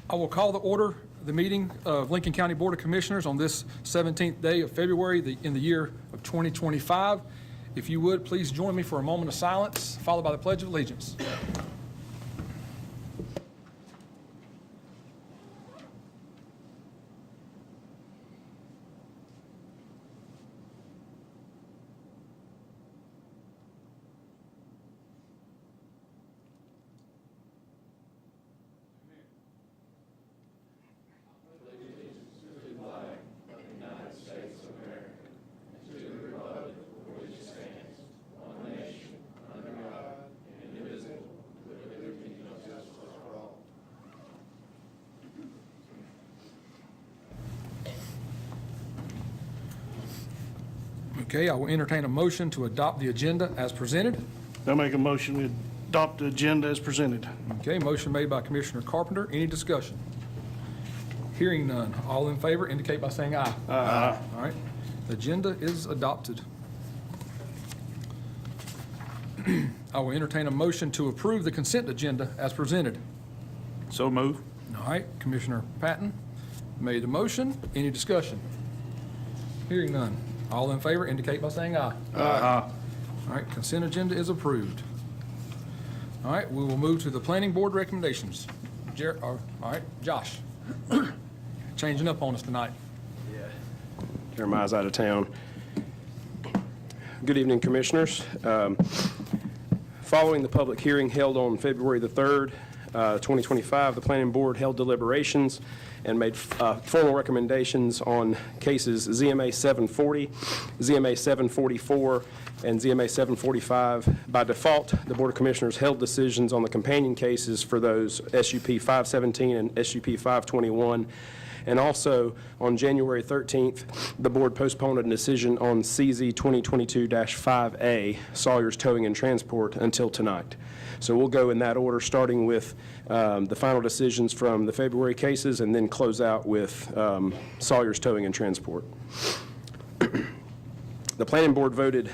I will call the meeting of Lincoln County Board of Commissioners on this 17th day of February in the year of 2025. If you would, please join me for a moment of silence, followed by the Pledge of Allegiance. Okay, I will entertain a motion to adopt the agenda as presented. I'll make a motion we adopt the agenda as presented. Okay, motion made by Commissioner Carpenter. Any discussion? Hearing none. All in favor indicate by saying aye. Aye. All right, the agenda is adopted. I will entertain a motion to approve the consent agenda as presented. So move. All right, Commissioner Patton made the motion. Any discussion? Hearing none. All in favor indicate by saying aye. Aye. All right, consent agenda is approved. All right, we will move to the planning board recommendations. All right, Josh, changing up on us tonight. Jeremiah's out of town. Good evening, Commissioners. Following the public hearing held on February the 3rd, 2025, the Planning Board held deliberations and made formal recommendations on cases ZMA 740, ZMA 744, and ZMA 745. By default, the Board of Commissioners held decisions on the companion cases for those SUP 517 and SUP 521. And also, on January 13th, the board postponed a decision on CZ 2022-5A, Sawyer's Towing and Transport, until tonight. So we'll go in that order, starting with the final decisions from the February cases and then close out with Sawyer's Towing and Transport. The Planning Board voted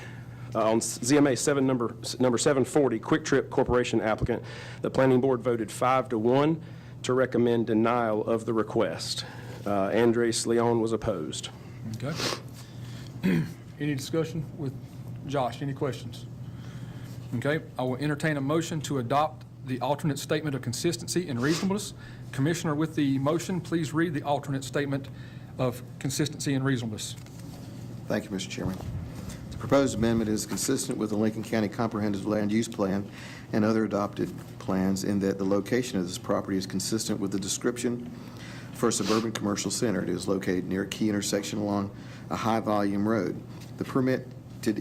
on ZMA number 740, Quick Trip Corporation applicant. The Planning Board voted 5-1 to recommend denial of the request. Andres Leon was opposed. Okay. Any discussion with Josh? Any questions? Okay, I will entertain a motion to adopt the alternate statement of consistency and reasonableness. Commissioner, with the motion, please read the alternate statement of consistency and reasonableness. Thank you, Mr. Chairman. The proposed amendment is consistent with the Lincoln County Comprehensive Land Use Plan and other adopted plans in that the location of this property is consistent with the description for a suburban commercial center. It is located near a key intersection along a high-volume road. The permitted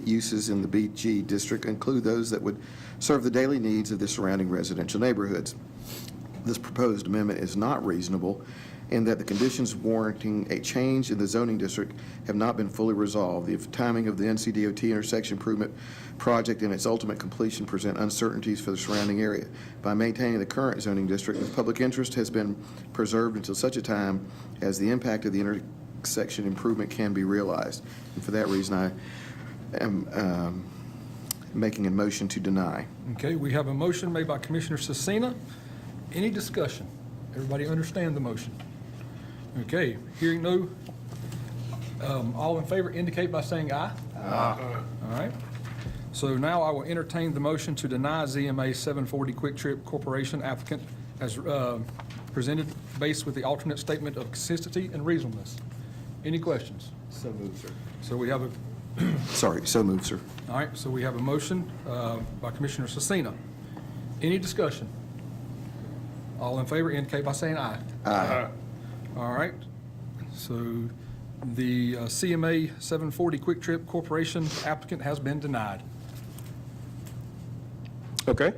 uses in the BG district include those that would serve the daily needs of the surrounding residential neighborhoods. This proposed amendment is not reasonable in that the conditions warranting a change in the zoning district have not been fully resolved. The timing of the NCDOT intersection improvement project and its ultimate completion present uncertainties for the surrounding area. By maintaining the current zoning district, the public interest has been preserved until such a time as the impact of the intersection improvement can be realized. And for that reason, I am making a motion to deny. Okay, we have a motion made by Commissioner Cecina. Any discussion? Everybody understand the motion? Okay, hearing no, all in favor indicate by saying aye. Aye. All right. So now I will entertain the motion to deny ZMA 740 Quick Trip Corporation applicant as presented, based with the alternate statement of consistency and reasonableness. Any questions? So moved, sir. So we have a Sorry, so moved, sir. all right. So we have a motion by Commissioner Cecina. Any discussion? All in favor indicate by saying aye. Aye. All right. So the CMA 740 Quick Trip Corporation applicant has been denied. Okay.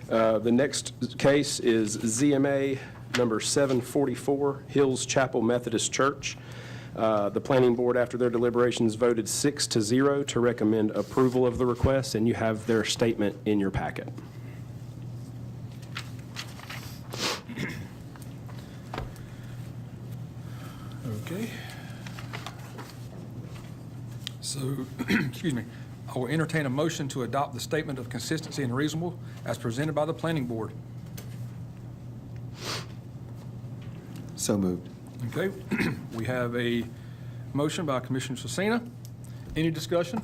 The next case is ZMA number 744, Hills Chapel Methodist Church. The Planning Board, after their deliberations, voted 6-0 to recommend approval of the request, and you have their statement in your packet. Okay. So, excuse me, I will entertain a motion to adopt the statement of consistency and reasonable as presented by the Planning Board. So moved. Okay, we have a motion by Commissioner Cecina. Any discussion?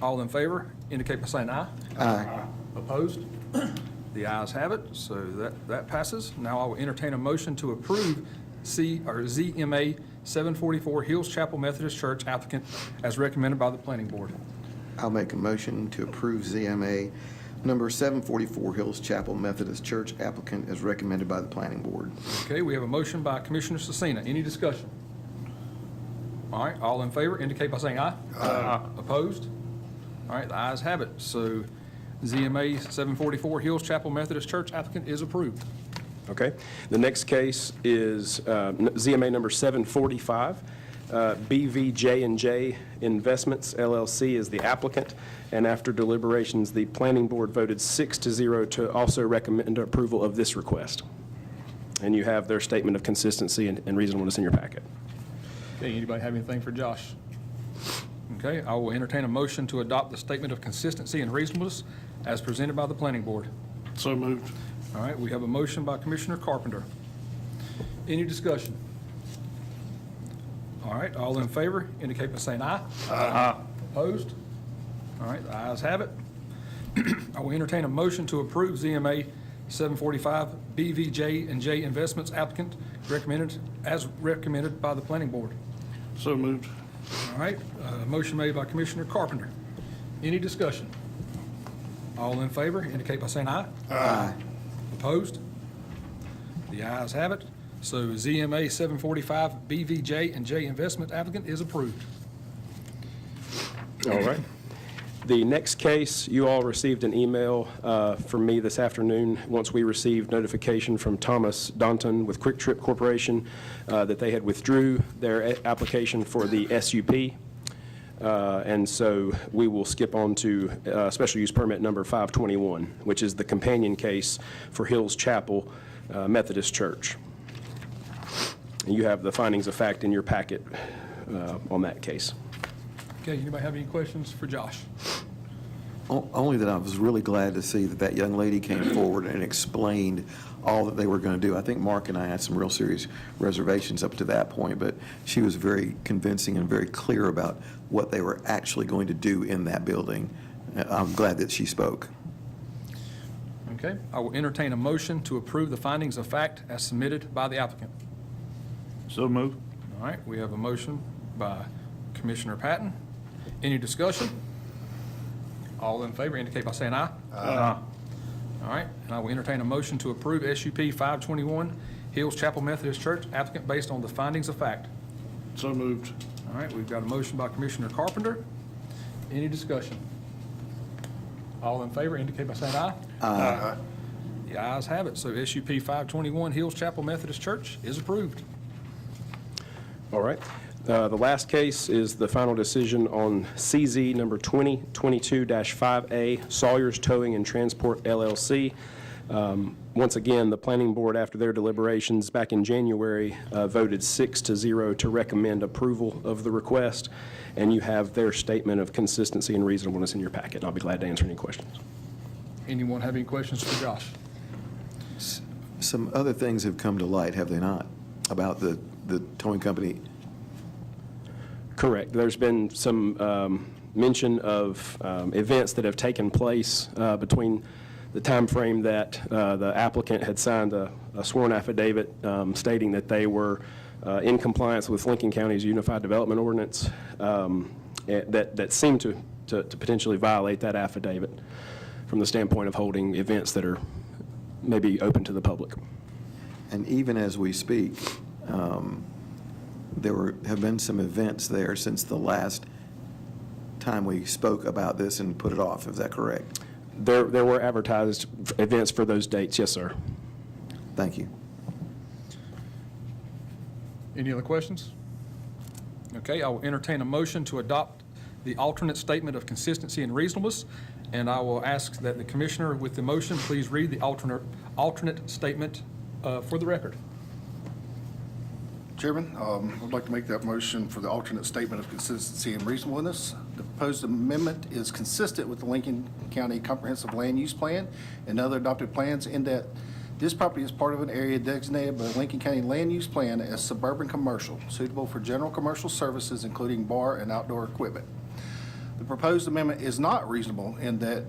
All in favor indicate by saying aye. Aye. Opposed? The ayes have it, so that passes. Now I will entertain a motion to approve ZMA 744 Hills Chapel Methodist Church applicant as recommended by the Planning Board. I'll make a motion to approve ZMA number 744 Hills Chapel Methodist Church applicant as recommended by the Planning Board. Okay, we have a motion by Commissioner Cecina. Any discussion? All right, all in favor indicate by saying aye. Aye. Opposed? All right, the ayes have it. So ZMA 744 Hills Chapel Methodist Church applicant is approved. Okay. The next case is ZMA number 745. BVJ&J Investments LLC is the applicant, and after deliberations, the Planning Board voted 6-0 to also recommend approval of this request. And you have their statement of consistency and reasonableness in your packet. Okay, anybody have anything for Josh? Okay, I will entertain a motion to adopt the statement of consistency and reasonableness as presented by the Planning Board. So moved. All right, we have a motion by Commissioner Carpenter. Any discussion? All right, all in favor indicate by saying aye. Aye. Opposed? All right, the ayes have it. I will entertain a motion to approve ZMA 745 BVJ&J Investments applicant as recommended by the Planning Board. So moved. All right, motion made by Commissioner Carpenter. Any discussion? All in favor indicate by saying aye. Aye. Opposed? The ayes have it. So ZMA 745 BVJ&J Investment applicant is approved. All right. The next case, you all received an email from me this afternoon once we received notification from Thomas Donton with Quick Trip Corporation that they had withdrew their application for the SUP. And so we will skip on to special use permit number 521, which is the companion case for Hills Chapel Methodist Church. And you have the findings of fact in your packet on that case. Okay, anybody have any questions for Josh? Only that I was really glad to see that young lady came forward and explained all that they were going to do. I think Mark and I had some real serious reservations up to that point, but she was very convincing and very clear about what they were actually going to do in that building. I'm glad that she spoke. Okay, I will entertain a motion to approve the findings of fact as submitted by the applicant. So moved. All right, we have a motion by Commissioner Patton. Any discussion? All in favor indicate by saying aye. Aye. All right, and I will entertain a motion to approve SUP 521 Hills Chapel Methodist Church applicant based on the findings of fact. So moved. All right, we've got a motion by Commissioner Carpenter. Any discussion? All in favor indicate by saying aye. Aye. The ayes have it, so SUP 521 Hills Chapel Methodist Church is approved. All right. The last case is the final decision on CZ number 2022-5A, Sawyer's Towing and Transport LLC. Once again, the Planning Board, after their deliberations back in January, voted 6-0 to recommend approval of the request, and you have their statement of consistency and reasonableness in your packet. I'll be glad to answer any questions. Anyone have any questions for Josh? Some other things have come to light, have they not, about the towing company? Correct. There's been some mention of events that have taken place between the time frame that the applicant had signed a sworn affidavit stating that they were in compliance with Lincoln County's Unified Development Ordinance that seemed to potentially violate that affidavit from the standpoint of holding events that are maybe open to the public. And even as we speak, there have been some events there since the last time we spoke about this and put it off. Is that correct? There were advertised events for those dates, yes, sir. Thank you. Any other questions? Okay, I will entertain a motion to adopt the alternate statement of consistency and reasonableness, and I will ask that the commissioner with the motion please read the alternate statement for the record. Chairman, I'd like to make that motion for the alternate statement of consistency and reasonableness. The proposed amendment is consistent with the Lincoln County Comprehensive Land Use Plan and other adopted plans in that This property is part of an area designated by the Lincoln County Land Use Plan as suburban commercial, suitable for general commercial services, including bar and outdoor equipment. The proposed amendment is not reasonable in that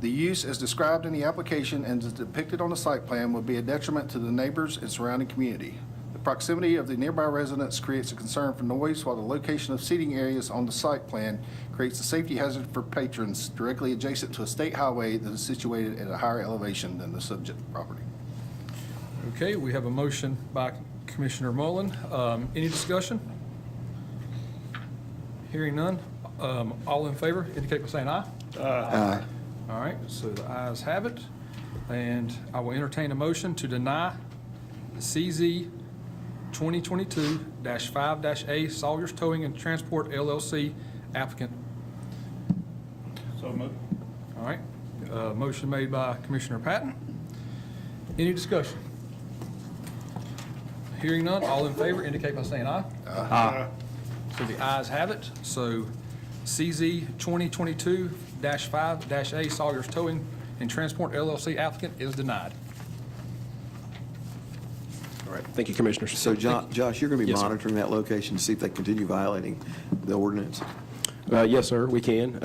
the use as described in the application and as depicted on the site plan would be a detriment to the neighbors and surrounding community. The proximity of the nearby residents creates a concern for noise, while the location of seating areas on the site plan creates a safety hazard for patrons directly adjacent to a state highway that is situated at a higher elevation than the subject property. Okay, we have a motion by Commissioner Mullen. Any discussion? Hearing none. All in favor indicate by saying aye. Aye. All right, so the ayes have it. And I will entertain a motion to deny the CZ 2022-5-A Sawyer's Towing and Transport LLC applicant. So moved. All right, motion made by Commissioner Patton. Any discussion? Hearing none, all in favor indicate by saying aye. Aye. So the ayes have it. So CZ 2022-5-A Sawyer's Towing and Transport LLC applicant is denied. All right, thank you, Commissioners. So Josh, you're going to be Yes, sir. monitoring that location to see if they continue violating the ordinance? Yes, sir, we can.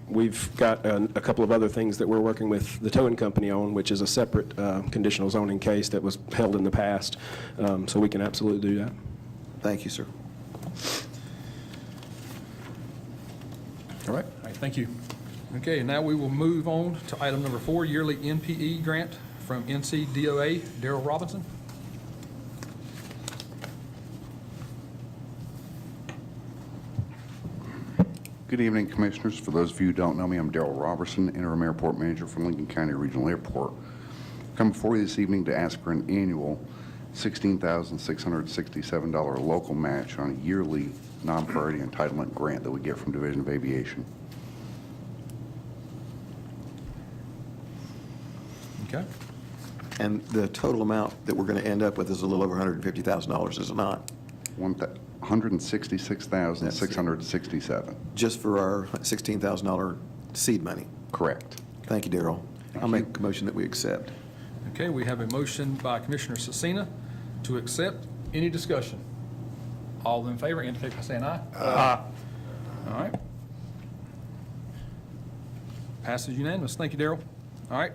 We've got a couple of other things that we're working with the towing company on, which is a separate conditional zoning case that was held in the past, so we can absolutely do that. Thank you, sir. All right, thank you. Okay, and now we will move on to item number 4, yearly NPE grant from NCDOA. Darrell Robinson. Good evening, Commissioners. For those of you who don't know me, I'm Darrell Robertson, Interim Airport Manager for Lincoln County Regional Airport. Come before you this evening to ask for an annual $16,667 local match on a yearly non-priority entitlement grant that we get from Division of Aviation. Okay. And the total amount that we're going to end up with is a little over $150,000, is it not? $166,667. Just for our $16,000 seed money. Correct. Thank you, Darrell. I'll make a motion that we accept. Okay, we have a motion by Commissioner Cecina to accept. Any discussion? All in favor indicate by saying aye. Aye. All right. Passes unanimous. Thank you, Darrell. All right.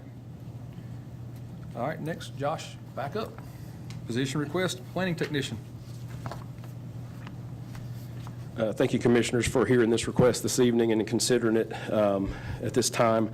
All right, next, Josh, back up. Position request, planning technician. Thank you, Commissioners, for hearing this request this evening and considering it at this time.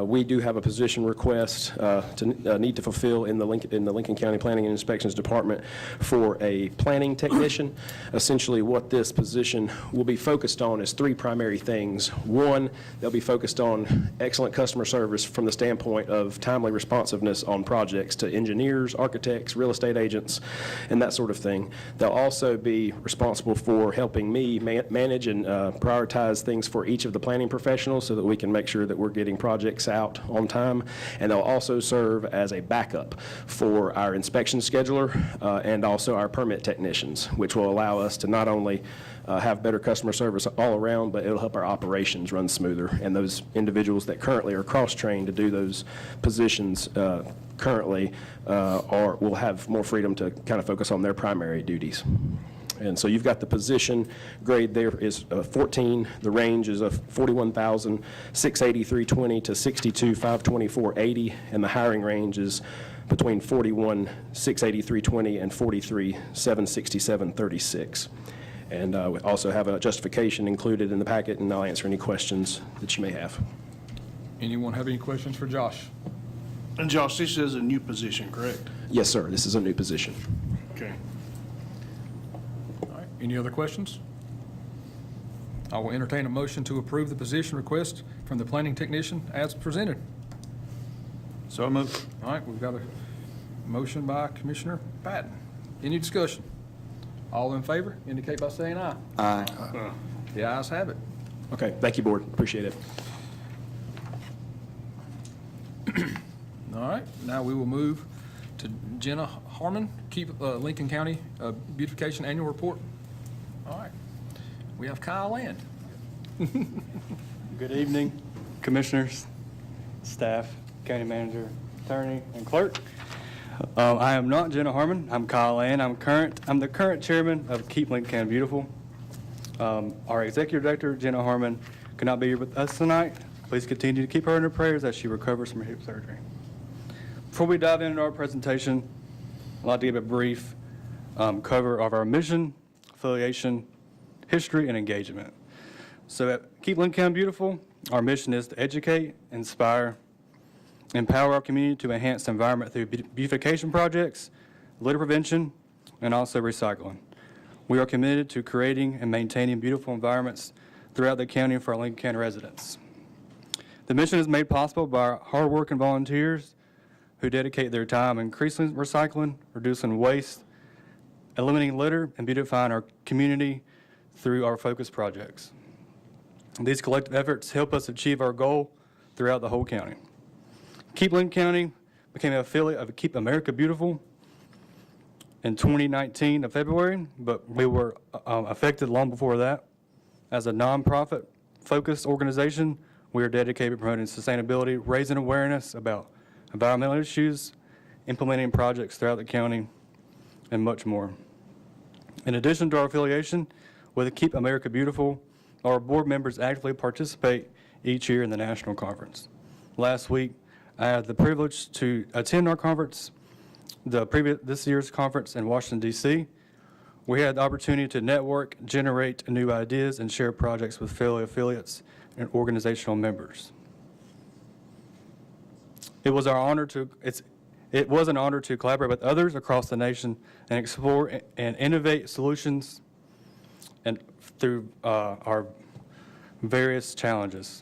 We do have a position request to need to fulfill in the Lincoln County Planning and Inspections Department for a planning technician. Essentially, what this position will be focused on is 3 primary things. One, they'll be focused on excellent customer service from the standpoint of timely responsiveness on projects to engineers, architects, real estate agents, and that sort of thing. They'll also be responsible for helping me manage and prioritize things for each of the planning professionals so that we can make sure that we're getting projects out on time. And they'll also serve as a backup for our inspection scheduler and also our permit technicians, which will allow us to not only have better customer service all around, but it'll help our operations run smoother. And those individuals that currently are cross-trained to do those positions currently will have more freedom to kind of focus on their primary duties. And so you've got the position grade there is 14. The range is of $41,683.20 to $62,524.80, and the hiring range is between $41,683.20 and $43,767.36. And we also have a justification included in the packet, and I'll answer any questions that you may have. Anyone have any questions for Josh? And Josh, this is a new position, correct? Yes, sir. This is a new position. Okay. All right, any other questions? I will entertain a motion to approve the position request from the planning technician as presented. So moved. All right, we've got a motion by Commissioner Patton. Any discussion? All in favor indicate by saying aye. Aye. The ayes have it. Okay. Thank you, Board. Appreciate it. All right, now we will move to Jenna Harmon, Lincoln County Beautification Annual Report. All right, we have Kyle Land. Good evening, Commissioners, staff, County Manager, Attorney, and Clerk. I am not Jenna Harmon. I'm Kyle Ann. I'm the current chairman of Keep Lincoln County Beautiful. Our executive director, Jenna Harmon, could not be here with us tonight. Please continue to keep her in your prayers as she recovers from her hip surgery. Before we dive into our presentation, I'd like to give a brief cover of our mission, affiliation, history, and engagement. So at Keep Lincoln County Beautiful, our mission is to educate, inspire, empower our community to enhance the environment through beautification projects, litter prevention, and also recycling. We are committed to creating and maintaining beautiful environments throughout the county for our Lincoln County residents. The mission is made possible by our hardworking volunteers who dedicate their time increasing recycling, reducing waste, eliminating litter, and beautifying our community through our focus projects. These collective efforts help us achieve our goal throughout the whole county. Keep Lincoln County became an affiliate of Keep America Beautiful in 2019 of February, but we were affected long before that. As a nonprofit focused organization, we are dedicated to promoting sustainability, raising awareness about environmental issues, implementing projects throughout the county, and much more. In addition to our affiliation with Keep America Beautiful, our board members actively participate each year in the national conference. Last week, I had the privilege to attend our conference, this year's conference in Washington, D.C. We had the opportunity to network, generate new ideas, and share projects with fellow affiliates and organizational members. It was an honor to collaborate with others across the nation and explore and innovate solutions and through our various challenges.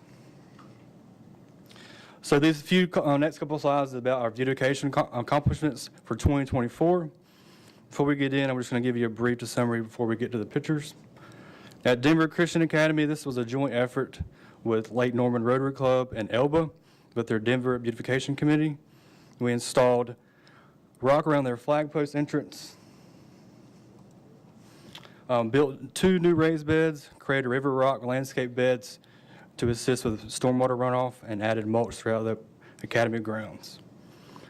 So these few next couple of slides is about our beautification accomplishments for 2024. Before we get in, I'm just going to give you a brief summary before we get to the pictures. At Denver Christian Academy, this was a joint effort with Lake Norman Rotary Club and ELBA with their Denver Beautification Committee. We installed rock around their flag post entrance, built 2 new raised beds, created river rock landscape beds to assist with stormwater runoff, and added mulch throughout the academy grounds.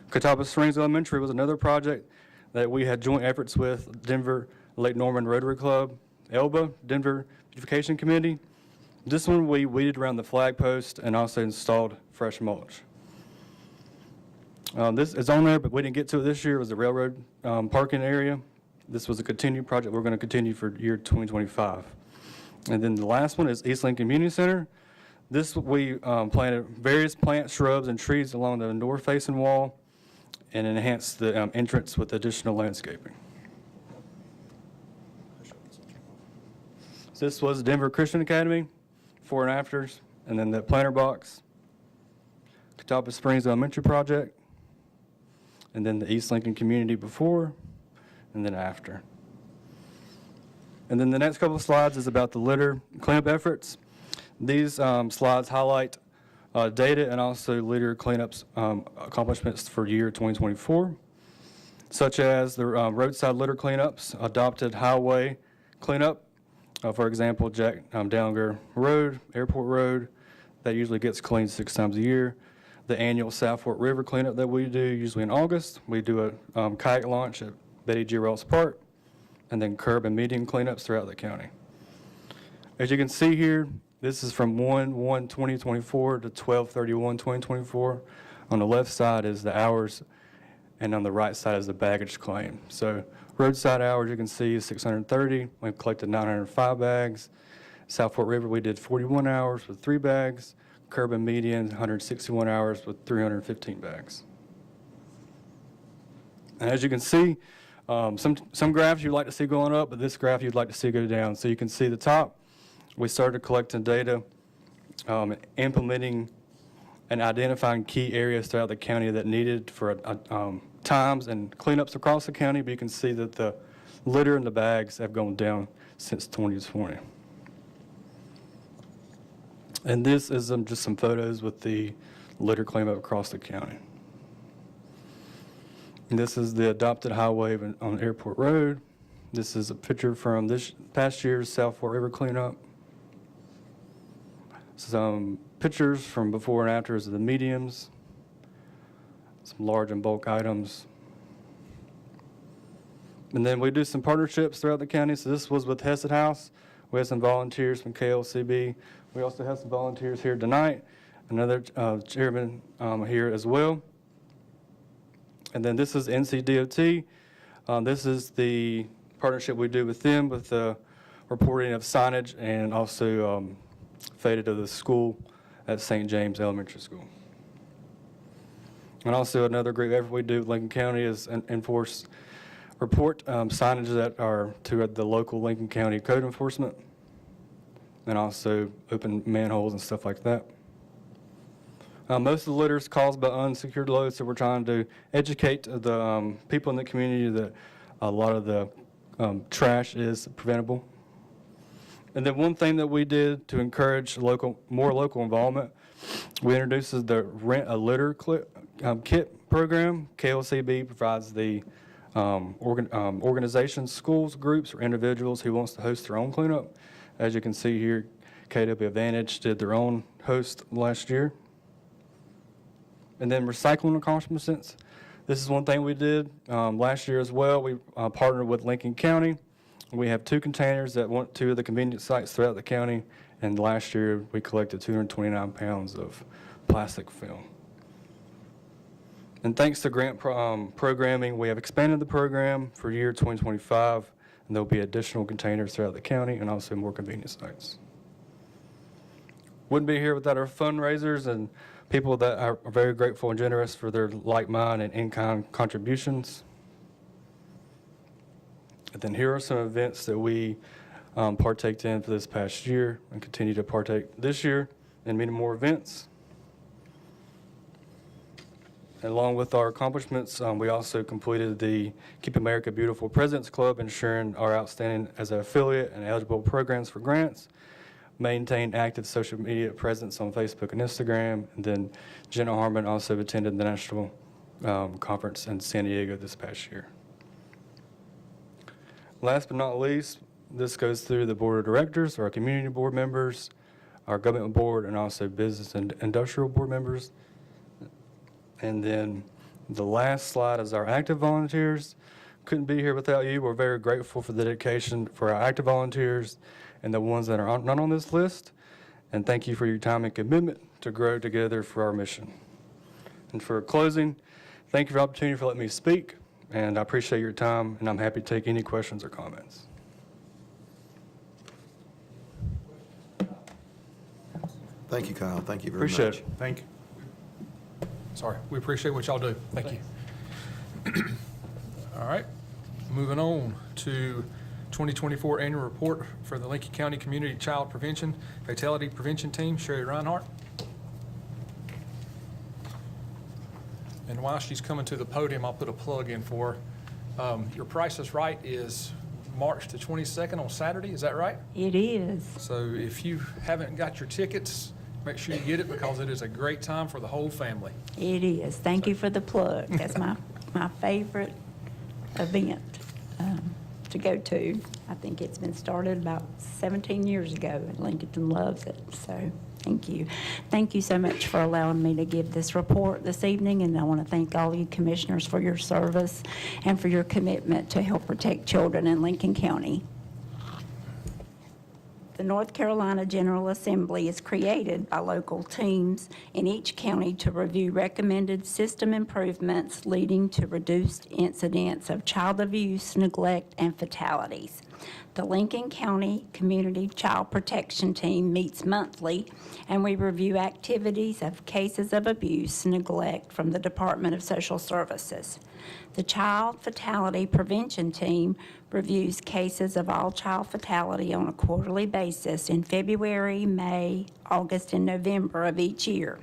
Catawba Springs Elementary was another project that we had joint efforts with Denver Lake Norman Rotary Club, ELBA, Denver Beautification Committee. This one we weeded around the flag post and also installed fresh mulch. This is on there, but we didn't get to it this year. It was the railroad parking area. This was a continued project we're going to continue for year 2025. And then the last one is East Lincoln Community Center. This we planted various plants, shrubs, and trees along the north-facing wall and enhanced the entrance with additional landscaping. So this was Denver Christian Academy, before and afters, and then the planter box, Catawba Springs Elementary project, and then the East Lincoln community before, and then after. And then the next couple of slides is about the litter cleanup efforts. These slides highlight data and also litter cleanups accomplishments for year 2024, such as the roadside litter cleanups, adopted highway cleanup, for example, Jack Downinger Road, Airport Road, that usually gets cleaned 6 times a year. The annual South Fork River cleanup that we do usually in August. We do a kayak launch at Betty G. Ross Park, and then curb and median cleanups throughout the county. As you can see here, this is from 1/1/2024 to 12/31/2024. On the left side is the hours, and on the right side is the baggage claim. So roadside hours, you can see, is 630. We've collected 905 bags. South Fork River, we did 41 hours with 3 bags. Curb and median, 161 hours with 315 bags. And as you can see, some graphs you'd like to see going up, but this graph you'd like to see go down. So you can see the top, we started collecting data, implementing and identifying key areas throughout the county that needed for times and cleanups across the county, but you can see that the litter in the bags have gone down since 2020. And this is just some photos with the litter cleanup across the county. And this is the adopted highway on Airport Road. This is a picture from this past year's South Fork River cleanup. Some pictures from before and afters of the mediums, some large and bulk items, And then we do some partnerships throughout the county. So this was with Hesed House. We had some volunteers from KLCB. We also have some volunteers here tonight. Another chairman here as well. And then this is NCDOT. This is the partnership we do with them with the reporting of signage and also faded to the school at St. James Elementary School. And also another great effort we do with Lincoln County is report signage that are to the local Lincoln County code enforcement, and also open manholes and stuff like that. Most of the litter is caused by unsecured loads, so we're trying to educate the people in the community that a lot of the trash is preventable. And then one thing that we did to encourage more local involvement, we introduced the Rent a Litter Kit program. KLCB provides the organizations, schools, groups, or individuals who wants to host their own cleanup. As you can see here, KW Advantage did their own host last year. And then recycling accomplishments. This is one thing we did last year as well. We partnered with Lincoln County. We have 2 containers that went to the convenience sites throughout the county. And last year, we collected 229 pounds of plastic film. And thanks to grant programming, we have expanded the program for year 2025, and there'll be additional containers throughout the county and also more convenience sites. Wouldn't be here without our fundraisers and people that are very grateful and generous for their like mind and in-kind contributions. And then here are some events that we partaked in for this past year and continue to partake this year in many more events. Along with our accomplishments, we also completed the Keep America Beautiful Presidents Club, ensuring our outstanding as an affiliate and eligible programs for grants, maintained active social media presence on Facebook and Instagram, and then Jenna Harmon also attended the national conference in San Diego this past year. Last but not least, this goes through the board of directors, our community board members, our government board, and also business and industrial board members. And then the last slide is our active volunteers. Couldn't be here without you. We're very grateful for the dedication for our active volunteers and the ones that are not on this list. And thank you for your time and commitment to grow together for our mission. And for closing, thank you for the opportunity for letting me speak. And I appreciate your time, and I'm happy to take any questions or comments. Thank you, Kyle. Thank you very much. Appreciate it. Thank you. Sorry, we appreciate what y'all do. Thank you. All right, moving on to 2024 annual report for the Lincoln County Community Child Prevention Fatality Prevention Team, Sherry Reinhardt. And while she's coming to the podium, I'll put a plug in for Your Price is Right is March the 22nd on Saturday. Is that right? It is. So if you haven't got your tickets, make sure you get it because it is a great time for the whole family. It is. Thank you for the plug. That's my favorite event to go to. I think it's been started about 17 years ago, and Lincoln loves it. So thank you. Thank you so much for allowing me to give this report this evening, and I want to thank all you commissioners for your service and for your commitment to help protect children in Lincoln County. The North Carolina General Assembly is created by local teams in each county to review recommended system improvements leading to reduced incidents of child abuse, neglect, and fatalities. The Lincoln County Community Child Protection Team meets monthly, and we review activities of cases of abuse and neglect from the Department of Social Services. The Child Fatality Prevention Team reviews cases of all child fatality on a quarterly basis in February, May, August, and November of each year.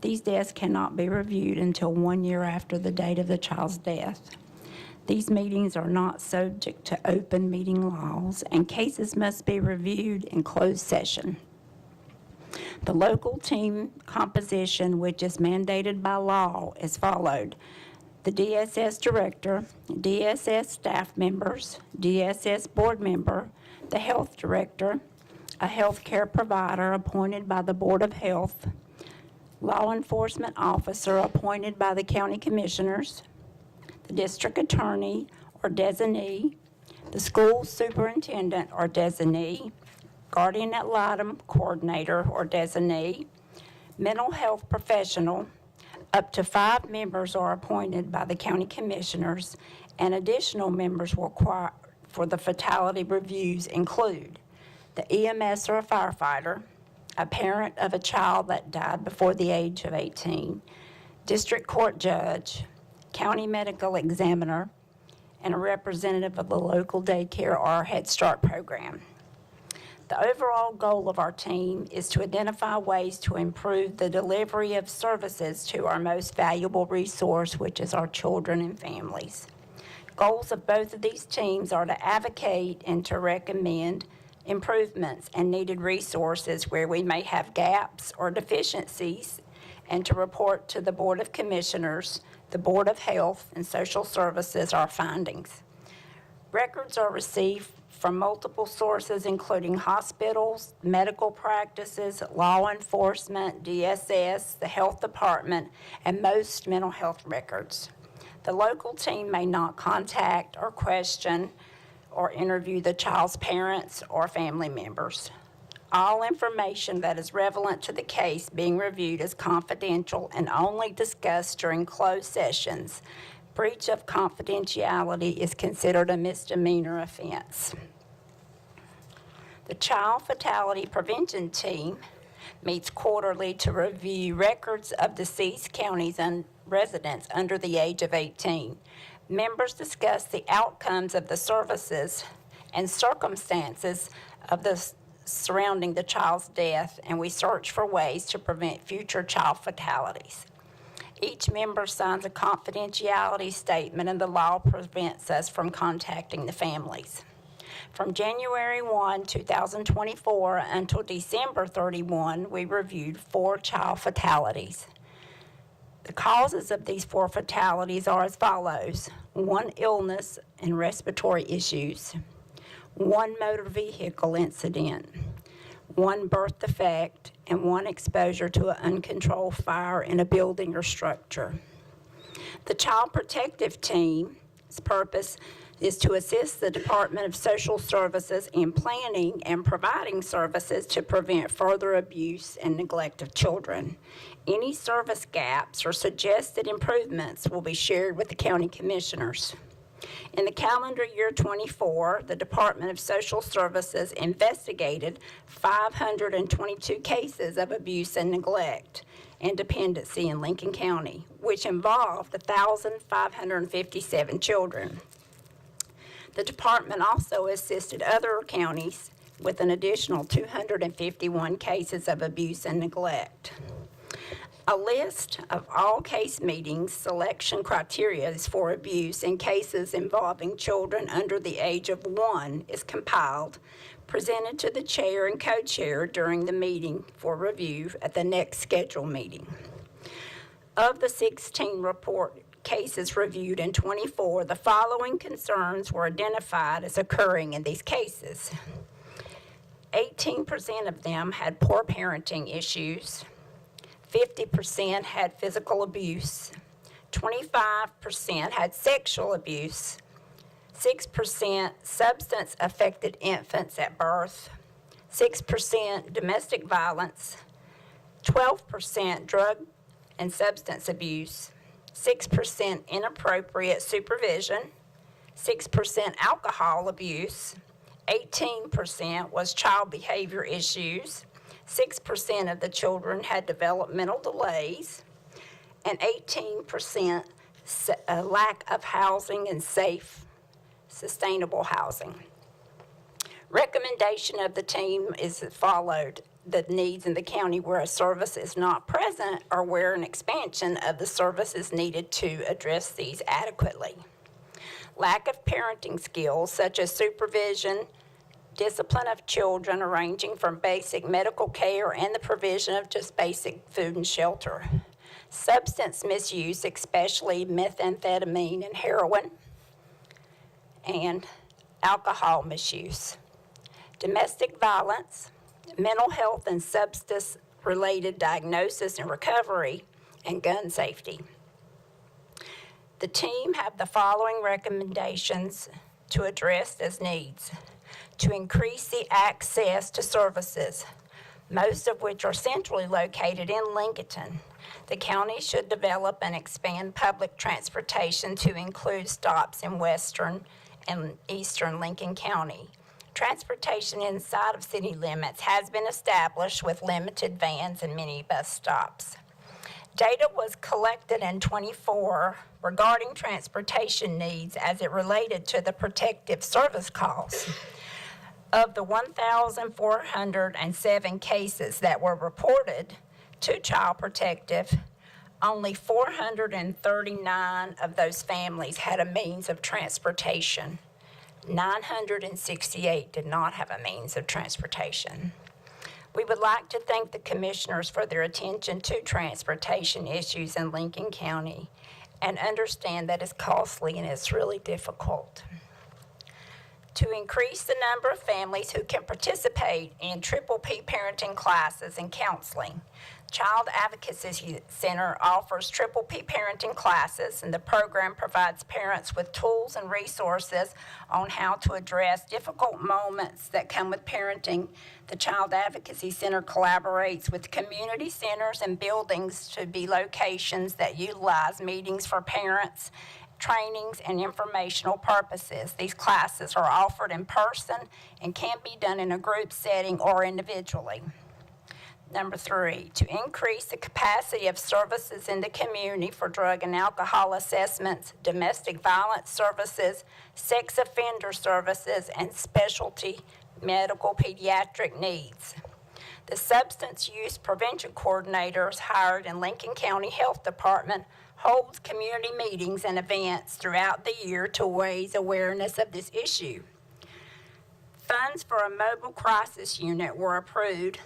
These deaths cannot be reviewed until 1 year after the date of the child's death. These meetings are not subject to open meeting laws, and cases must be reviewed in closed session. The local team composition, which is mandated by law, is followed. The DSS director, DSS staff members, DSS board member, the health director, a health care provider appointed by the Board of Health, law enforcement officer appointed by the county commissioners, the district attorney or designee, the school superintendent or designee, guardian ad litem coordinator or designee, mental health professional. Up to 5 members are appointed by the county commissioners, and additional members required for the fatality reviews include the EMS or a firefighter, a parent of a child that died before the age of 18, district court judge, county medical examiner, and a representative of the local daycare or Head Start program. The overall goal of our team is to identify ways to improve the delivery of services to our most valuable resource, which is our children and families. Goals of both of these teams are to advocate and to recommend improvements and needed resources where we may have gaps or deficiencies, and to report to the Board of Commissioners, the Board of Health and Social Services our findings. Records are received from multiple sources, including hospitals, medical practices, law enforcement, DSS, the health department, and most mental health records. The local team may not contact or question or interview the child's parents or family members. All information that is relevant to the case being reviewed is confidential and only discussed during closed sessions. Breach of confidentiality is considered a misdemeanor offense. The Child Fatality Prevention Team meets quarterly to review records of deceased counties and residents under the age of 18. Members discuss the outcomes of the services and circumstances of the surrounding the child's death, and we search for ways to prevent future child fatalities. Each member signs a confidentiality statement, and the law prevents us from contacting the families. From January 1, 2024 until December 31, we reviewed 4 child fatalities. The causes of these 4 fatalities are as follows: 1 illness and respiratory issues, 1 motor vehicle incident, 1 birth defect, and 1 exposure to an uncontrolled fire in a building or structure. The Child Protective Team's purpose is to assist the Department of Social Services in planning and providing services to prevent further abuse and neglect of children. Any service gaps or suggested improvements will be shared with the county commissioners. In the calendar year 24, the Department of Social Services investigated 522 cases of abuse and neglect and dependency in Lincoln County, which involved 1,557 children. The department also assisted other counties with an additional 251 cases of abuse and neglect. A list of all case meetings selection criteria for abuse in cases involving children under the age of 1 is compiled, presented to the chair and co-chair during the meeting for review at the next scheduled meeting. Of the 16 report cases reviewed in 24, the following concerns were identified as occurring in these cases. 18% of them had poor parenting issues. 50% had physical abuse. 25% had sexual abuse. 6% substance-affected infants at birth. 6% domestic violence. 12% drug and substance abuse. 6% inappropriate supervision, 6% alcohol abuse, 18% was child behavior issues, 6% of the children had developmental delays, and 18% lack of housing and safe, sustainable housing. Recommendation of the team is followed: the needs in the county where a service is not present or where an expansion of the service is needed to address these adequately. Lack of parenting skills such as supervision, discipline of children ranging from basic medical care and the provision of just basic food and shelter. Substance misuse, especially methamphetamine and heroin, and alcohol misuse. Domestic violence, mental health and substance-related diagnosis and recovery, and gun safety. The team have the following recommendations to address those needs. To increase the access to services, most of which are centrally located in Lincoln. The county should develop and expand public transportation to include stops in western and eastern Lincoln County. Transportation inside of city limits has been established with limited vans and minibus stops. Data was collected in '24 regarding transportation needs as it related to the protective service calls. Of the 1,407 cases that were reported to Child Protective, only 439 of those families had a means of transportation. 968 did not have a means of transportation. We would like to thank the commissioners for their attention to transportation issues in Lincoln County and understand that it's costly and it's really difficult. To increase the number of families who can participate in PPP parenting classes and counseling, Child Advocacy Center offers PPP parenting classes, and the program provides parents with tools and resources on how to address difficult moments that come with parenting. The Child Advocacy Center collaborates with community centers and buildings to be locations that utilize meetings for parents, trainings, and informational purposes. These classes are offered in person and can be done in a group setting or individually. Number 3, to increase the capacity of services in the community for drug and alcohol assessments, domestic violence services, sex offender services, and specialty medical pediatric needs. The substance use prevention coordinators hired in Lincoln County Health Department holds community meetings and events throughout the year to raise awareness of this issue. Funds for a mobile crisis unit were approved.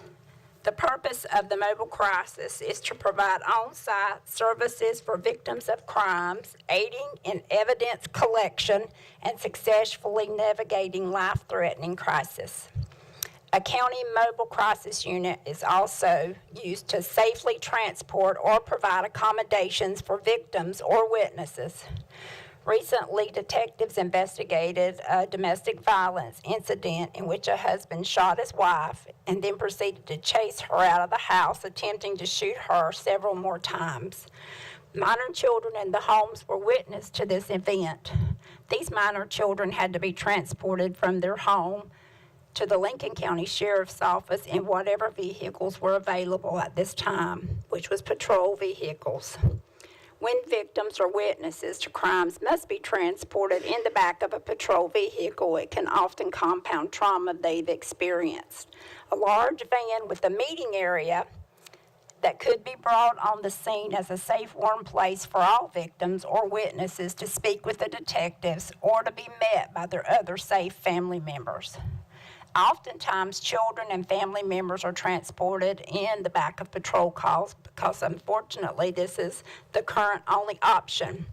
The purpose of the mobile crisis is to provide on-site services for victims of crimes, aiding in evidence collection, and successfully navigating life-threatening crisis. A county mobile crisis unit is also used to safely transport or provide accommodations for victims or witnesses. Recently, detectives investigated a domestic violence incident in which a husband shot his wife and then proceeded to chase her out of the house, attempting to shoot her several more times. Minor children in the homes were witness to this event. These minor children had to be transported from their home to the Lincoln County Sheriff's Office in whatever vehicles were available at this time, which was patrol vehicles. When victims or witnesses to crimes must be transported in the back of a patrol vehicle, it can often compound trauma they've experienced. A large van with a meeting area that could be brought on the scene as a safe, warm place for all victims or witnesses to speak with the detectives or to be met by their other safe family members. Oftentimes, children and family members are transported in the back of patrol cars because, unfortunately, this is the current only option.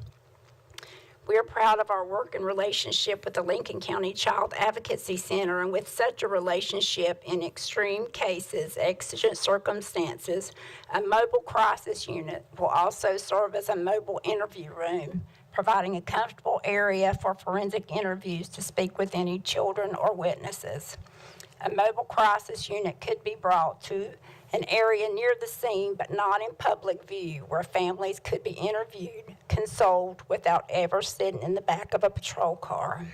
We are proud of our work and relationship with the Lincoln County Child Advocacy Center, and with such a relationship in extreme cases, exigent circumstances, a mobile crisis unit will also serve as a mobile interview room, providing a comfortable area for forensic interviews to speak with any children or witnesses. A mobile crisis unit could be brought to an area near the scene but not in public view, where families could be interviewed, consoled without ever sitting in the back of a patrol car.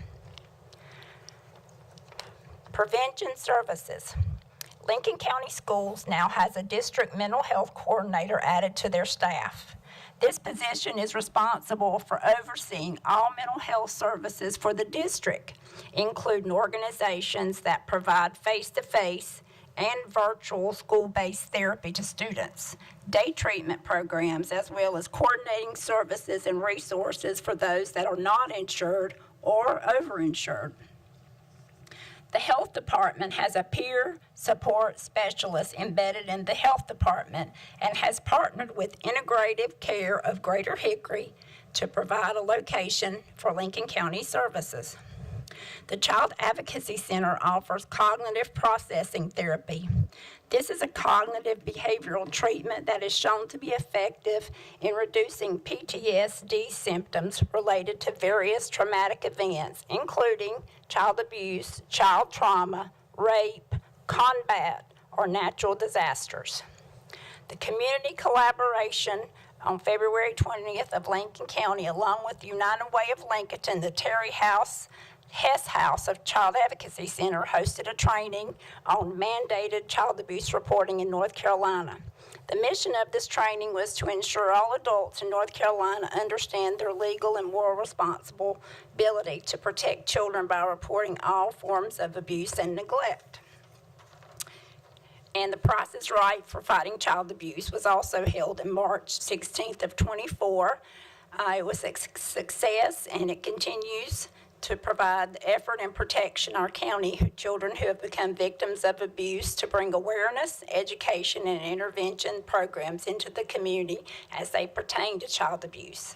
Prevention services. Lincoln County Schools now has a district mental health coordinator added to their staff. This position is responsible for overseeing all mental health services for the district, including organizations that provide face-to-face and virtual school-based therapy to students, day treatment programs, as well as coordinating services and resources for those that are not insured or overinsured. The health department has a peer support specialist embedded in the health department and has partnered with Integrative Care of Greater Hickory to provide a location for Lincoln County services. The Child Advocacy Center offers cognitive processing therapy. This is a cognitive behavioral treatment that is shown to be effective in reducing PTSD symptoms related to various traumatic events, including child abuse, child trauma, rape, combat, or natural disasters. The community collaboration on February 20th of Lincoln County, along with the United Way of Lincoln, the Terry Hess House of Child Advocacy Center hosted a training on mandated child abuse reporting in North Carolina. The mission of this training was to ensure all adults in North Carolina understand their legal and moral responsibility to protect children by reporting all forms of abuse and neglect. And the Price is Right for Fighting Child Abuse was also held in March 16th of 24. It was a success, and it continues to provide the effort and protection our county children who have become victims of abuse to bring awareness, education, and intervention programs into the community as they pertain to child abuse.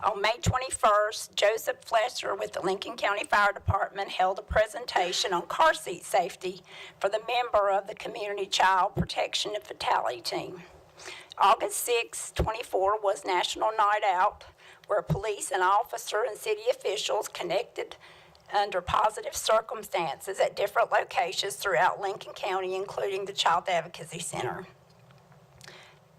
On May 21st, Joseph Flesher with the Lincoln County Fire Department held a presentation on car seat safety for the member of the Community Child Protection and Fatality Team. August 6, 24 was National Night Out, where police and officer and city officials connected under positive circumstances at different locations throughout Lincoln County, including the Child Advocacy Center.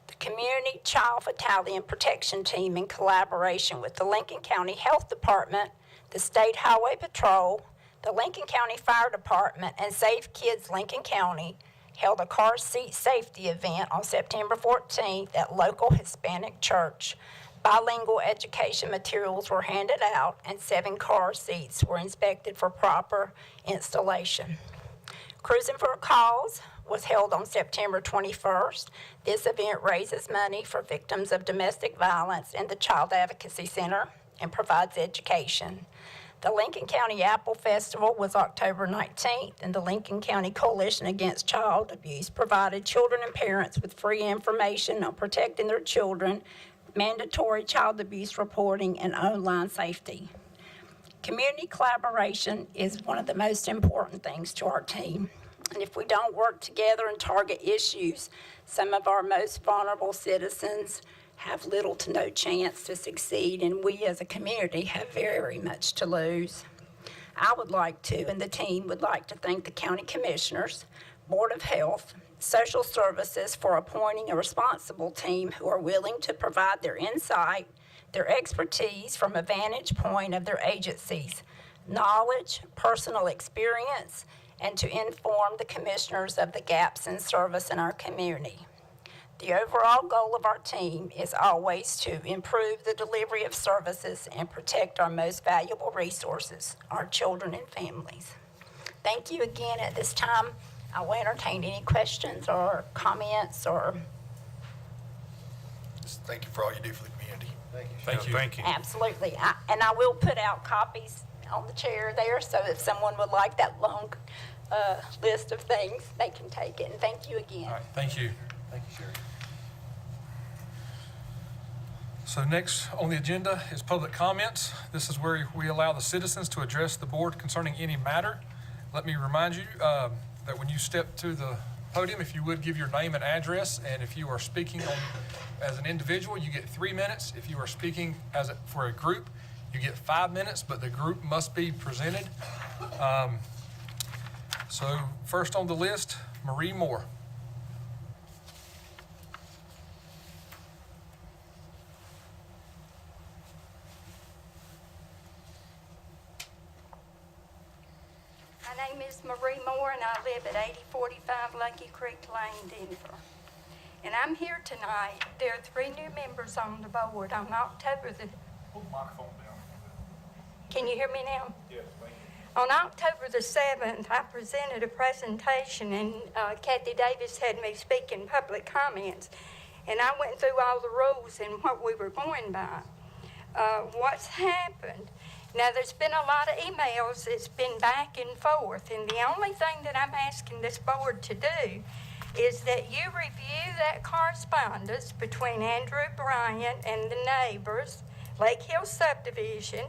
The Community Child Fatality and Protection Team, in collaboration with the Lincoln County Health Department, the State Highway Patrol, the Lincoln County Fire Department, and Safe Kids Lincoln County, held a car seat safety event on September 14th at local Hispanic church. Bilingual education materials were handed out, and 7 car seats were inspected for proper installation. Cruising for a Cause was held on September 21st. This event raises money for victims of domestic violence in the Child Advocacy Center and provides education. The Lincoln County Apple Festival was October 19th, and the Lincoln County Coalition Against Child Abuse provided children and parents with free information on protecting their children, mandatory child abuse reporting, and online safety. Community collaboration is one of the most important things to our team. And if we don't work together and target issues, some of our most vulnerable citizens have little to no chance to succeed, and we as a community have very much to lose. I would like to, and the team would like to thank the county commissioners, Board of Health, Social Services for appointing a responsible team who are willing to provide their insight, their expertise from a vantage point of their agencies, knowledge, personal experience, and to inform the commissioners of the gaps in service in our community. The overall goal of our team is always to improve the delivery of services and protect our most valuable resources, our children and families. Thank you again. At this time, I will entertain any questions or comments or... Just thank you for all you do for the community. Thank you. Absolutely. And I will put out copies on the chair there, so if someone would like that long list of things, they can take it. And thank you again. All right, thank you. Thank you, Sherry. So next on the agenda is public comments. This is where we allow the citizens to address the board concerning any matter. Let me remind you that when you step to the podium, if you would give your name and address, and if you are speaking as an individual, you get 3 minutes. If you are speaking for a group, you get 5 minutes, but the group must be presented. So first on the list, Marie Moore. My name is Marie Moore, and I live at 8045 Lucky Creek Lane, Denver. And I'm here tonight. There are 3 new members on the board on October the... Pull the microphone down. Can you hear me now? Yes, thank you. On October the 7th, I presented a presentation, and Kathy Davis had me speak in public comments. And I went through all the rules and what we were going by. What's happened? Now, there's been a lot of emails that's been back and forth, and the only thing that I'm asking this board to do is that you review that correspondence between Andrew Bryant and the neighbors, Lake Hill Subdivision,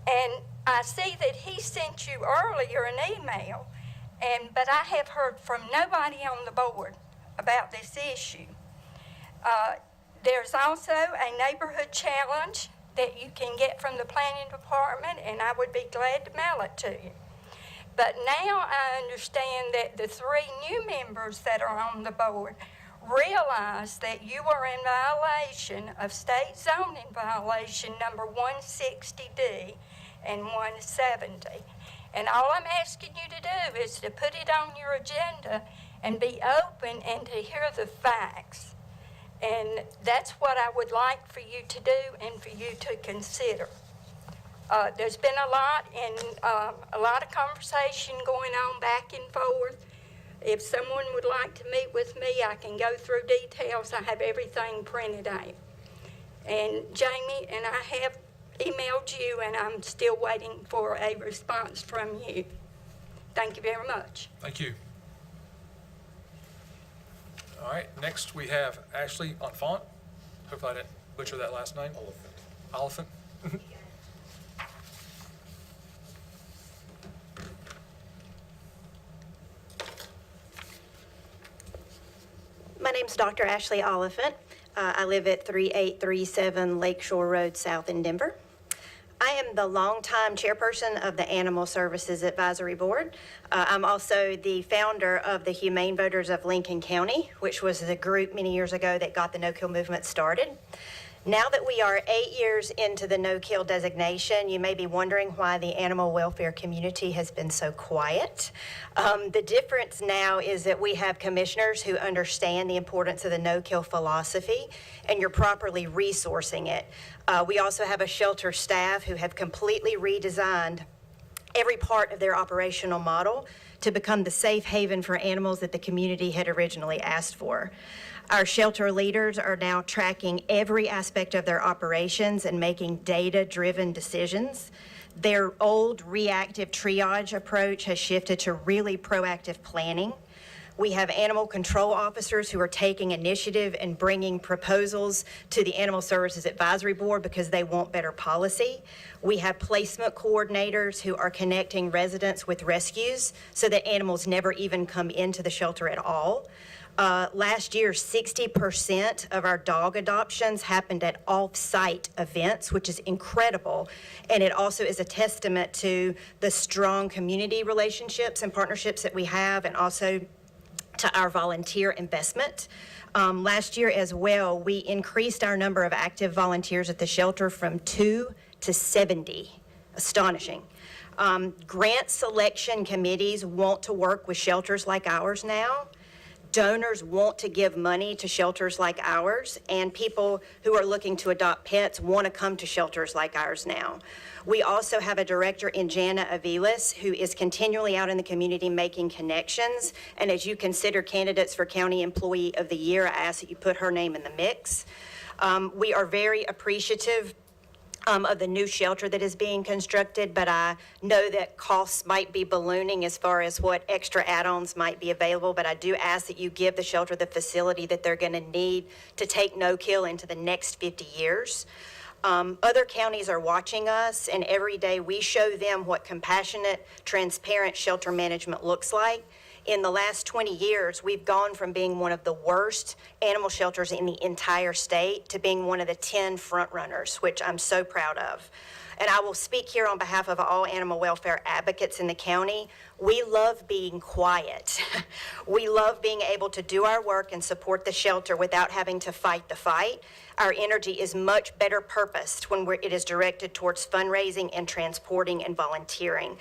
and I see that he sent you earlier an email But I have heard from nobody on the board about this issue. There's also a neighborhood challenge that you can get from the planning department, and I would be glad to mail it to you. But now I understand that the 3 new members that are on the board realize that you are in violation of state zoning violation number 160D and 170. And all I'm asking you to do is to put it on your agenda and be open and to hear the facts. And that's what I would like for you to do and for you to consider. There's been a lot of conversation going on back and forth. If someone would like to meet with me, I can go through details. I have everything printed out. And Jamie, and I have emailed you, and I'm still waiting for a response from you. Thank you very much. Thank you. All right, next we have Ashley Enfant. Hopefully I didn't butcher that last name. Oliphant. My name's Dr. Ashley Oliphant. I live at 3837 Lakeshore Road South in Denver. I am the longtime chairperson of the Animal Services Advisory Board. I'm also the founder of the Humane Voters of Lincoln County, which was the group many years ago that got the no-kill movement started. Now that we are 8 years into the no-kill designation, you may be wondering why the animal welfare community has been so quiet. The difference now is that we have commissioners who understand the importance of the no-kill philosophy, and you're properly resourcing it. We also have a shelter staff who have completely redesigned every part of their operational model to become the safe haven for animals that the community had originally asked for. Our shelter leaders are now tracking every aspect of their operations and making data-driven decisions. Their old reactive triage approach has shifted to really proactive planning. We have animal control officers who are taking initiative and bringing proposals to the Animal Services Advisory Board because they want better policy. We have placement coordinators who are connecting residents with rescues so that animals never even come into the shelter at all. Last year, 60% of our dog adoptions happened at off-site events, which is incredible. And it also is a testament to the strong community relationships and partnerships that we have, and also to our volunteer investment. Last year as well, we increased our number of active volunteers at the shelter from 2 to 70. Astonishing. Grant selection committees want to work with shelters like ours now. Donors want to give money to shelters like ours, and people who are looking to adopt pets want to come to shelters like ours now. We also have a director in Jana Aviles who is continually out in the community making connections, and as you consider candidates for County Employee of the Year, I ask that you put her name in the mix. We are very appreciative of the new shelter that is being constructed, but I know that costs might be ballooning as far as what extra add-ons might be available, but I do ask that you give the shelter the facility that they're going to need to take no-kill into the next 50 years. Other counties are watching us, and every day we show them what compassionate, transparent shelter management looks like. In the last 20 years, we've gone from being one of the worst animal shelters in the entire state to being one of the 10 front runners, which I'm so proud of. And I will speak here on behalf of all animal welfare advocates in the county. We love being quiet. We love being able to do our work and support the shelter without having to fight the fight. Our energy is much better purposed when it is directed towards fundraising and transporting and volunteering.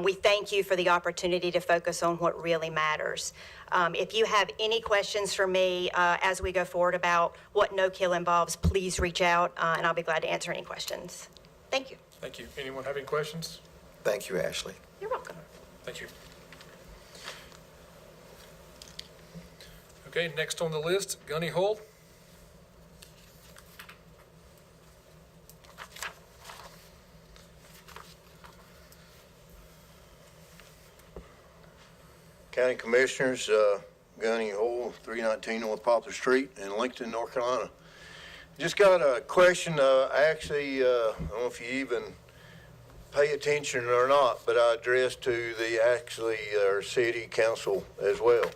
We thank you for the opportunity to focus on what really matters. If you have any questions for me as we go forward about what no-kill involves, please reach out, and I'll be glad to answer any questions. Thank you. Thank you. Anyone have any questions? Thank you, Ashley. You're welcome. Thank you. Okay, next on the list, Gunny Hull. County Commissioners, Gunny Hole, 319 North Poplar Street in Lincoln, North Carolina. Just got a question. I don't know if you even pay attention or not, but I address to our city council as well.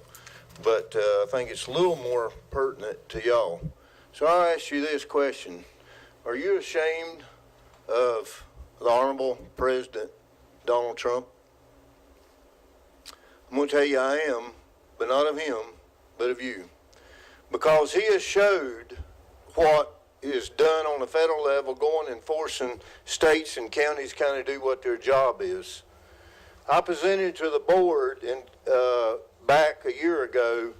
But I think it's a little more pertinent to y'all. So I'll ask you this question. Are you ashamed of the Honorable President Donald Trump? I'm going to tell you I am, but not of him, but of you. Because he has showed what is done on the federal level, going and forcing states and counties kind of do what their job is. I presented to the board back a year ago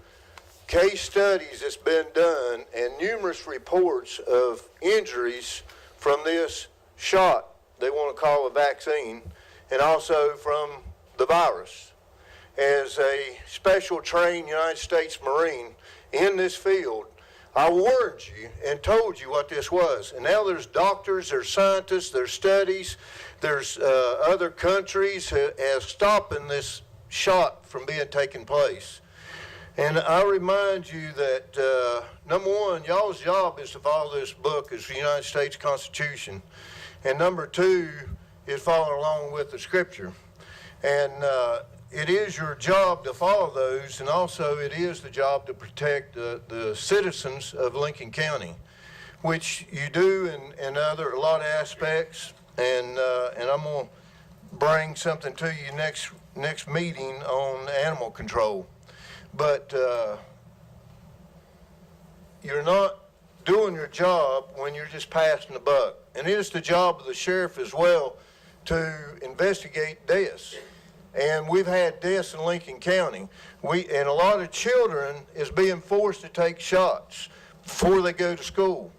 case studies that's been done and numerous reports of injuries from this shot they want to call a vaccine, and also from the virus. As a special trained United States Marine in this field, I warned you and told you what this was. And now there's doctors, there's scientists, there's studies, there's other countries as stopping this shot from being taken place. And I remind you that, number one, y'all's job is to follow this book as the United States Constitution. And number two is following along with the Scripture. And it is your job to follow those, and also it is the job to protect the citizens of Lincoln County, which you do in a lot of aspects. And I'm going to bring something to you next meeting on animal control. But you're not doing your job when you're just passing the buck. And it is the job of the sheriff as well to investigate deaths. And we've had deaths in Lincoln County. And a lot of children is being forced to take shots before they go to school.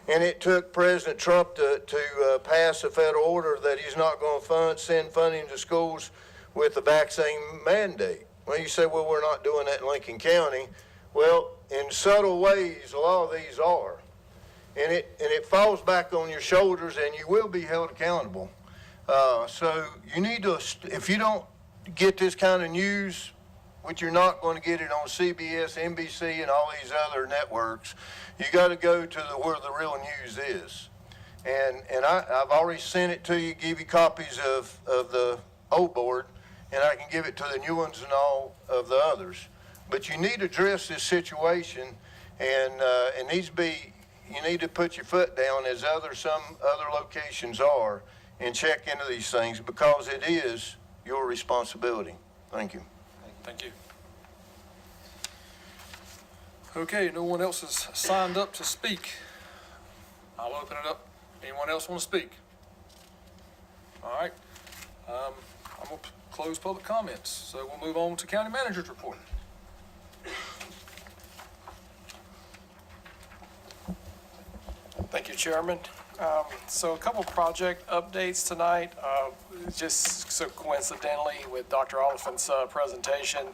And it took President Trump to pass a federal order that he's not going to send funding to schools with the vaccine mandate. Well, you say, well, we're not doing that in Lincoln County. Well, in subtle ways, a lot of these are. And it falls back on your shoulders, and you will be held accountable. So you need to, if you don't get this kind of news, which you're not going to get it on CBS, NBC, and all these other networks, you got to go to where the real news is. And I've already sent it to you, give you copies of the old board, and I can give it to the new ones and all of the others. But you need to address this situation, and it needs to be, you need to put your foot down, as some other locations are, and check into these things, because it is your responsibility. Thank you. Thank you. Okay, no one else has signed up to speak. I'll open it up. Anyone else want to speak? All right. I'm going to close public comments. So we'll move on to county manager's report. Thank you, Chairman. So a couple project updates tonight. Just so coincidentally with Dr. Oliphant's presentation,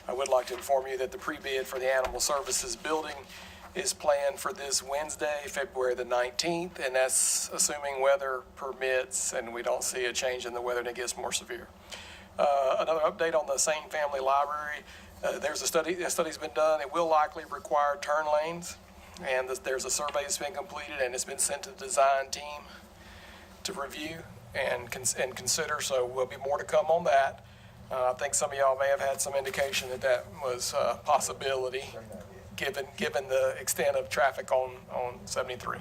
I would like to inform you that the pre-bid for the Animal Services building is planned for this Wednesday, February the 19th, and that's assuming weather permits and we don't see a change in the weather and it gets more severe. Another update on the Sane Family Library. There's a study's been done. It will likely require turn lanes. And there's a survey that's been completed and it's been sent to the design team to review and consider, so there'll be more to come on that. I think some of y'all may have had some indication that was a possibility given the extent of traffic on 73.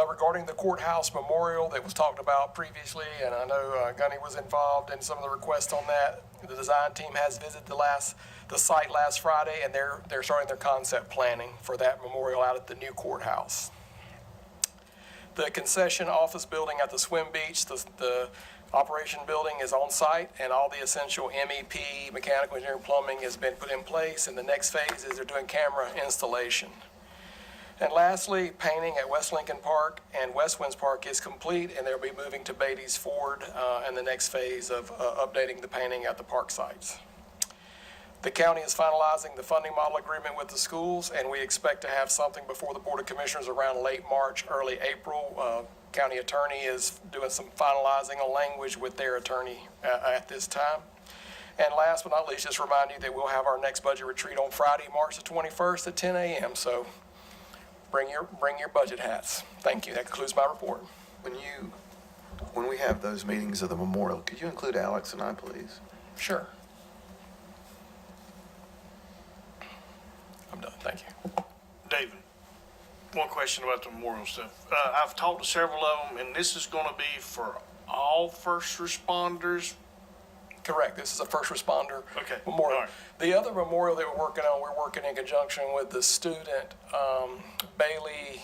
Regarding the courthouse memorial that was talked about previously, and I know Gunny was involved in some of the requests on that. The design team has visited the site last Friday, and they're starting their concept planning for that memorial out at the new courthouse. The concession office building at the swim beach, the operation building is on site, and all the essential MEP, mechanical engineering, plumbing has been put in place. And the next phase is they're doing camera installation. And lastly, painting at West Lincoln Park and West Winds Park is complete, and they'll be moving to Beatty's Ford in the next phase of updating the painting at the park sites. The county is finalizing the funding model agreement with the schools, and we expect to have something before the Board of Commissioners around late March, early April. County attorney is doing some finalizing on language with their attorney at this time. And last but not least, just remind you that we'll have our next budget retreat on Friday, March the 21st at 10 a.m. So bring your budget hats. Thank you. That concludes my report. When when we have those meetings of the memorial, could you include Alex and I, please? Sure. I'm done, thank you. David, one question about the memorial stuff. I've talked to several of them, and this is going to be for all first responders. Correct, this is a first responder Okay, memorial. all right. The other memorial that we're working on, we're working in conjunction with the student, Bailey,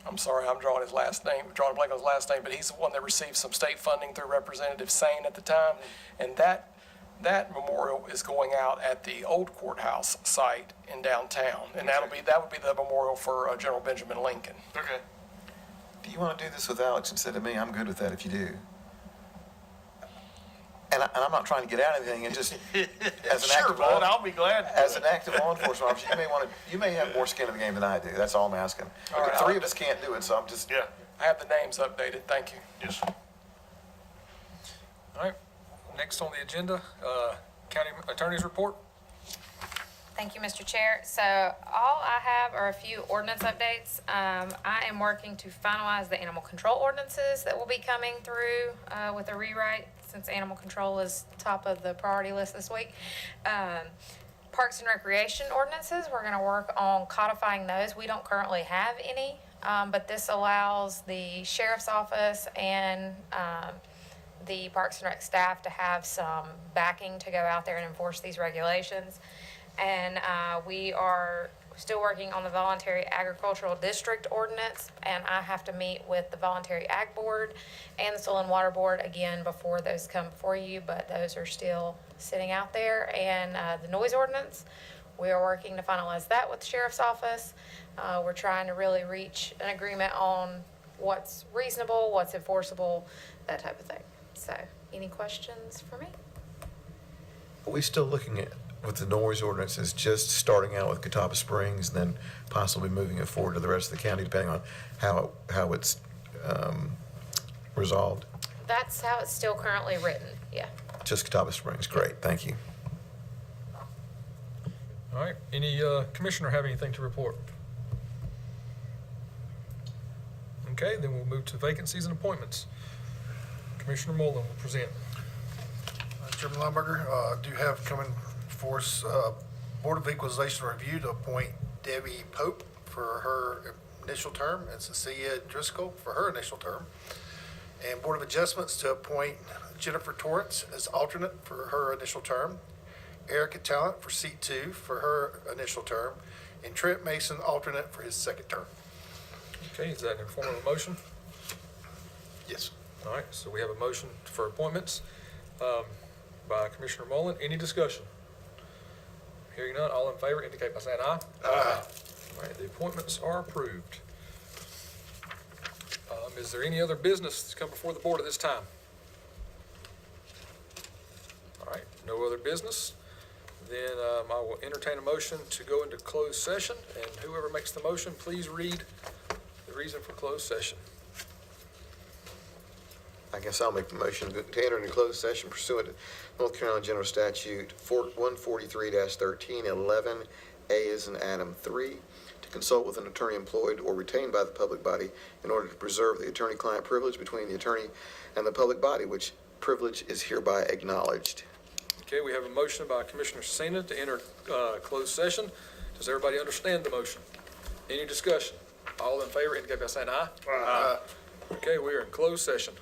I'm sorry, I'm drawing his last name, drawing a blank on his last name, but he's the one that received some state funding through Representative Sane at the time. And that memorial is going out at the old courthouse site in downtown. And that would be the memorial for General Benjamin Lincoln. Okay. Do you want to do this with Alex instead of me? I'm good with that if you do. And I'm not trying to get out of anything, and just as an Sure, bud, I'll be glad. as an active law enforcement officer, you may have more skin in the game than I do. That's all I'm asking. All right, Three of us can't do it, so I'm just. Yeah. I have the names updated, thank you. Yes. All right, next on the agenda, county attorney's report. Thank you, Mr. Chair. So all I have are a few ordinance updates. I am working to finalize the animal control ordinances that will be coming through with a rewrite, since animal control is top of the priority list this week. Parks and recreation ordinances, we're going to work on codifying those. We don't currently have any, but this allows the sheriff's office and the Parks and Rec staff to have some backing to go out there and enforce these regulations. And we are still working on the voluntary agricultural district ordinance, and I have to meet with the voluntary ag board and the soil and water board again before those come before you, but those are still sitting out there. And the noise ordinance, we are working to finalize that with the sheriff's office. We're trying to really reach an agreement on what's reasonable, what's enforceable, that type of thing. So, any questions for me? Are we still looking at, with the noise ordinances, just starting out with Catawba Springs and then possibly moving it forward to the rest of the county, depending on how it's resolved? That's how it's still currently written, yeah. Just Catawba Springs, great, thank you. All right, any commissioner have anything to report? Okay, then we'll move to vacancies and appointments. Commissioner Mullen will present. Chairman Lumberger, do have coming for us, Board of Equalization Review to appoint Debbie Pope for her initial term and Cecilia Driscoll for her initial term. And Board of Adjustments to appoint Jennifer Torrance as alternate for her initial term, Erica Talent for seat 2 for her initial term, and Trent Mason alternate for his second term. Okay, is that in the form of a motion? Yes. All right, so we have a motion for appointments by Commissioner Mullen. Any discussion? Hearing none, all in favor indicate by saying aye. Aye. All right, the appointments are approved. Is there any other business that's come before the board at this time? All right, no other business. Then I will entertain a motion to go into closed session, and whoever makes the motion, please read the reason for closed session. I guess I'll make the motion to enter into closed session pursuant to North Carolina General Statute 143-13, 11A is in Adam 3, to consult with an attorney employed or retained by the public body in order to preserve the attorney-client privilege between the attorney and the public body, which privilege is hereby acknowledged. Okay, we have a motion by Commissioner Cena to enter closed session. Does everybody understand the motion? Any discussion? All in favor indicate by saying aye. Aye. Okay, we are in closed session.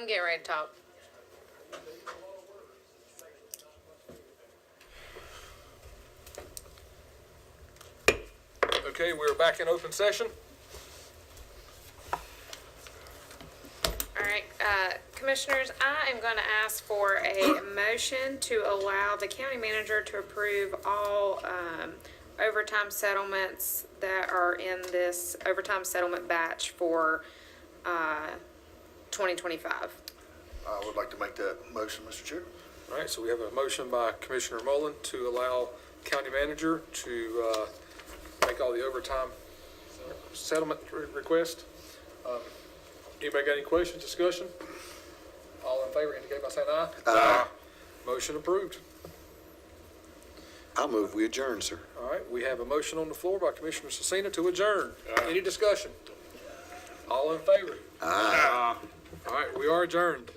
I'm getting ready to talk. Okay, we're back in open session. All right, Commissioners, I am going to ask for a motion to allow the county manager to approve all overtime settlements that are in this overtime settlement batch for 2025. I would like to make that motion, Mr. Chair. All right, so we have a motion by Commissioner Mullen to allow county manager to make all the overtime settlement request. Anybody got any questions, discussion? All in favor indicate by saying aye. Aye. Motion approved. I'll move we adjourn, sir. All right, we have a motion on the floor by Commissioner Cecina to adjourn. Any discussion? All in favor? Aye. All right, we are adjourned.